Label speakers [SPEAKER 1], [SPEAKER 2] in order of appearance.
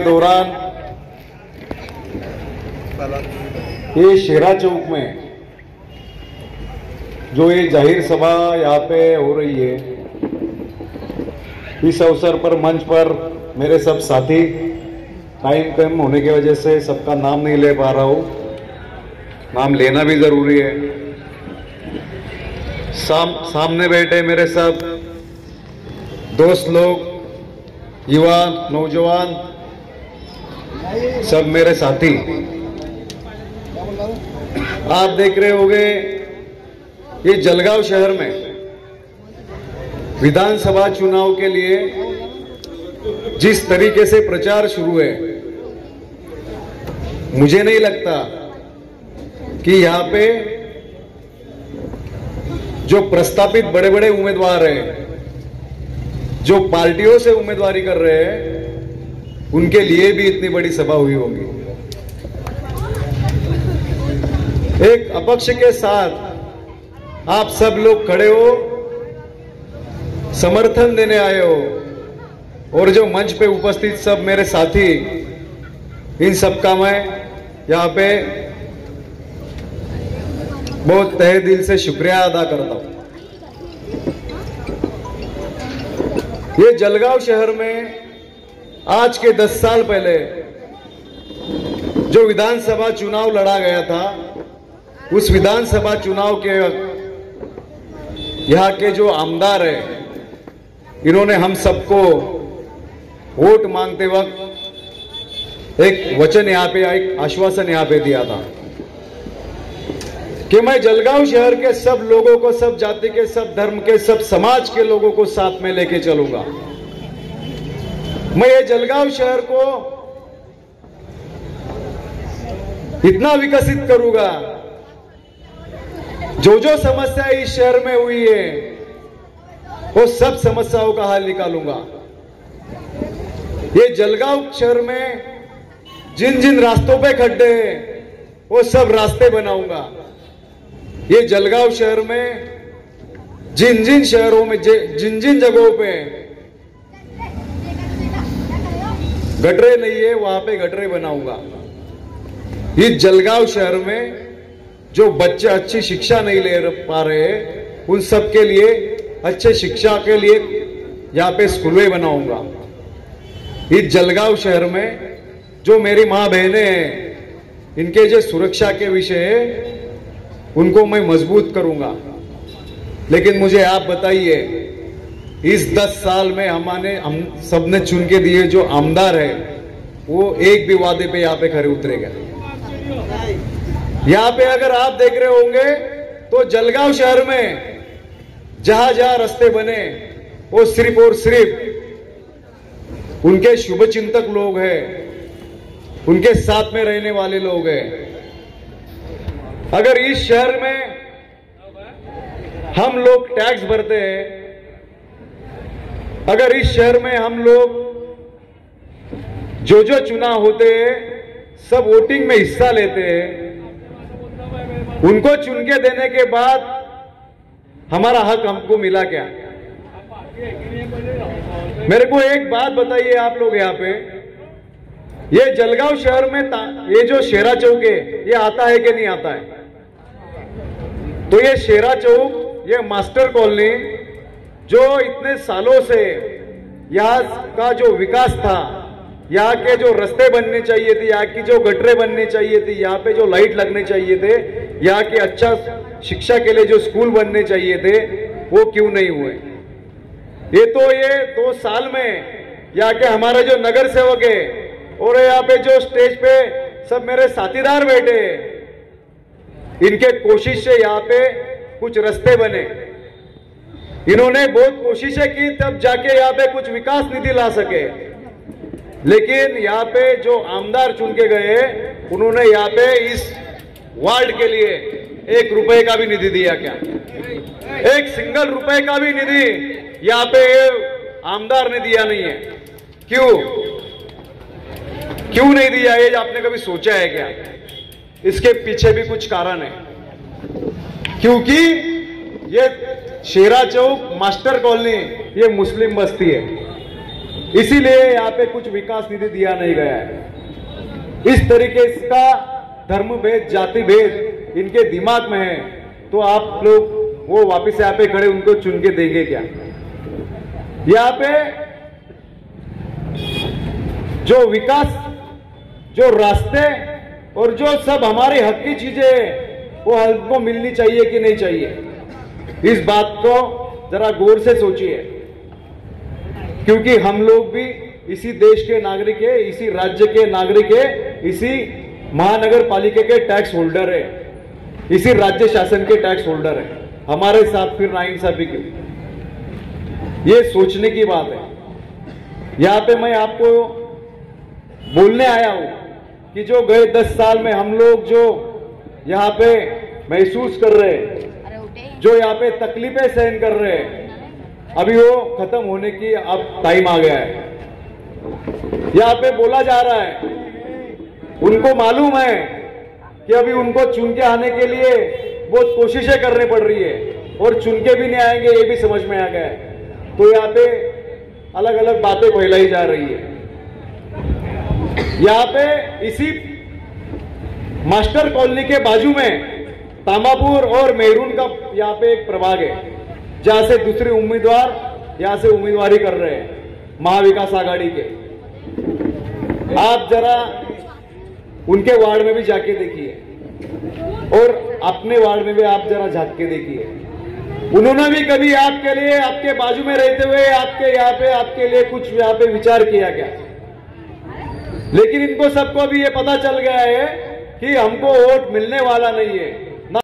[SPEAKER 1] दौरान ये शेरा चौक में जो ये जाहिर सभा यहाँ पे हो रही है, इस अवसर पर मंच पर मेरे सब साथी, टाइम कम होने की वजह से सबका नाम नहीं ले पा रहा हूँ, नाम लेना भी जरूरी है। सामने बैठे मेरे सब दोस्त लोग, युवा नौजवान, सब मेरे साथी, आप देख रहे होंगे ये जलगांव शहर में विधानसभा चुनाव के लिए जिस तरीके से प्रचार शुरू है, मुझे नहीं लगता कि यहाँ पे जो प्रस्तापित बड़े बड़े उम्मीदवार हैं, जो पार्टियों से उम्मीदवारी कर रहे हैं, उनके लिए भी इतनी बड़ी सभा हुई होगी। एक अपक्ष के साथ आप सब लोग खड़े हो, समर्थन देने आए हो, और जो मंच पे उपस्थित सब मेरे साथी, इन सब का मैं यहाँ पे बहुत तहे दिल से शुक्रिया अदा करता हूं। ये जलगांव शहर में आज के 10 साल पहले जो विधानसभा चुनाव लड़ा गया था, उस विधानसभा चुनाव के यहाँ के जो आमदार हैं, इन्होंने हम सबको वोट मांगते वक्त एक वचन यहाँ पे, एक आश्वासन यहाँ पे दिया था कि मैं जलगांव शहर के सब लोगों को, सब जाति के, सब धर्म के, सब समाज के लोगों को साथ में लेके चलूंगा। मैं ये जलगांव शहर को इतना विकसित करूंगा, जो जो समस्या इस शहर में हुई है, वो सब समस्याओं का हल निकालूंगा। ये जलगांव शहर में जिन जिन रास्तों पे खड्डे हैं, वो सब रास्ते बनाऊंगा। ये जलगांव शहर में जिन जिन शहरों में, जिन जिन जगहों पे गटरे नहीं है, वहां पे गटरे बनाऊंगा। इस जलगांव शहर में जो बच्चे अच्छी शिक्षा नहीं ले पा रहे, उन सब के लिए अच्छे शिक्षा के लिए यहाँ पे स्कूलें बनाऊंगा। इस जलगांव शहर में जो मेरी माँ बहनें हैं, इनके जो सुरक्षा के विषय है, उनको मैं मजबूत करूंगा। लेकिन मुझे आप बताइए, इस 10 साल में हम सबने चुन के दिए जो आमदार है, वो एक भी वादे पे यहाँ पे खरे उतरेगा? यहाँ पे अगर आप देख रहे होंगे तो जलगांव शहर में जहां जहां रास्ते बने, वो सिर्फ और सिर्फ उनके शुभचिंतक लोग हैं, उनके साथ में रहने वाले लोग हैं। अगर इस शहर में हम लोग टैक्स भरते हैं, अगर इस शहर में हम लोग जो जो चुनाव होते हैं, सब वोटिंग में हिस्सा लेते हैं, उनको चुन के देने के बाद हमारा हक हमको मिला क्या? मेरे को एक बात बताइए आप लोग, यहाँ पे ये जलगांव शहर में ये जो शेरा चौक है, ये आता है कि नहीं आता है? तो ये शेरा चौक, ये मास्टर कॉलोनी, जो इतने सालों से यहाँ का जो विकास था, यहाँ के जो रास्ते बनने चाहिए थे, यहाँ की जो गटरे बनने चाहिए थी, यहाँ पे जो लाइट लगने चाहिए थे, यहाँ के अच्छा शिक्षा के लिए जो स्कूल बनने चाहिए थे, वो क्यों नहीं हुए? ये तो ये 2 साल में यहाँ के हमारे जो नगर सेवक है, और यहाँ पे जो स्टेज पे सब मेरे साथीदार बैठे, इनके कोशिश से यहाँ पे कुछ रास्ते बने। इन्होंने बहुत कोशिशें की, तब जाके यहाँ पे कुछ विकास निधि ला सके। लेकिन यहाँ पे जो आमदार चुन के गए, उन्होंने यहाँ पे इस वार्ड के लिए 1 रुपए का भी निधि दिया क्या? एक सिंगल रुपए का भी निधि यहाँ पे आमदार ने दिया नहीं है। क्यों नहीं दिया, ये आपने कभी सोचा है क्या? इसके पीछे भी कुछ कारण है। क्योंकि ये शेरा चौक, मास्टर कॉलोनी, ये मुस्लिम बस्ती है। इसीलिए यहाँ पे कुछ विकास निधि दिया नहीं गया है। इस तरीके का धर्म भेद, जाति भेद इनके दिमाग में है, तो आप लोग वो वापिस यहाँ पे खड़े उनको चुन के देंगे क्या? यहाँ पे जो विकास, जो रास्ते और जो सब हमारे हक की चीजें वो हमको मिलनी चाहिए कि नहीं चाहिए, इस बात को जरा गौर से सोचिए, क्योंकि हम लोग भी इसी देश के नागरिक है, इसी राज्य के नागरिक है, इसी महानगर पालिका के टैक्स होल्डर है, इसी राज्य शासन के टैक्स होल्डर है। हमारे साथ फिर नाइंसाफी क्यों? ये सोचने की बात है। यहाँ पे मैं आपको बोलने आया हूं कि जो गए 10 साल में हम लोग जो यहाँ पे महसूस कर रहे हैं, जो यहाँ पे तकलीफें सहन कर रहे हैं, अभी वो खत्म होने की अब टाइम आ गया है। यहाँ पे बोला जा रहा है, उनको मालूम है कि अभी उनको चुन के आने के लिए बहुत कोशिशें करनी पड़ रही है और चुन के भी नहीं आएंगे, ये भी समझ में आ गया है। तो यहाँ पे अलग अलग बातें फैलाई जा रही है। यहाँ पे इसी मास्टर कॉलोनी के बाजू में तांबापुर और मेहरून का यहाँ पे एक प्रभाग है, जहां से दूसरे उम्मीदवार यहां से उम्मीदवारी कर रहे हैं महाविकास आघाड़ी के। आप जरा उनके वार्ड में भी जाके देखिए और अपने वार्ड में भी आप जरा झांक के देखिए। उन्होंने भी कभी आपके लिए, आपके बाजू में रहते हुए आपके यहाँ पे आपके लिए कुछ यहाँ पे विचार किया क्या? लेकिन इनको सबको भी ये पता चल गया है कि हमको वोट मिलने वाला नहीं है।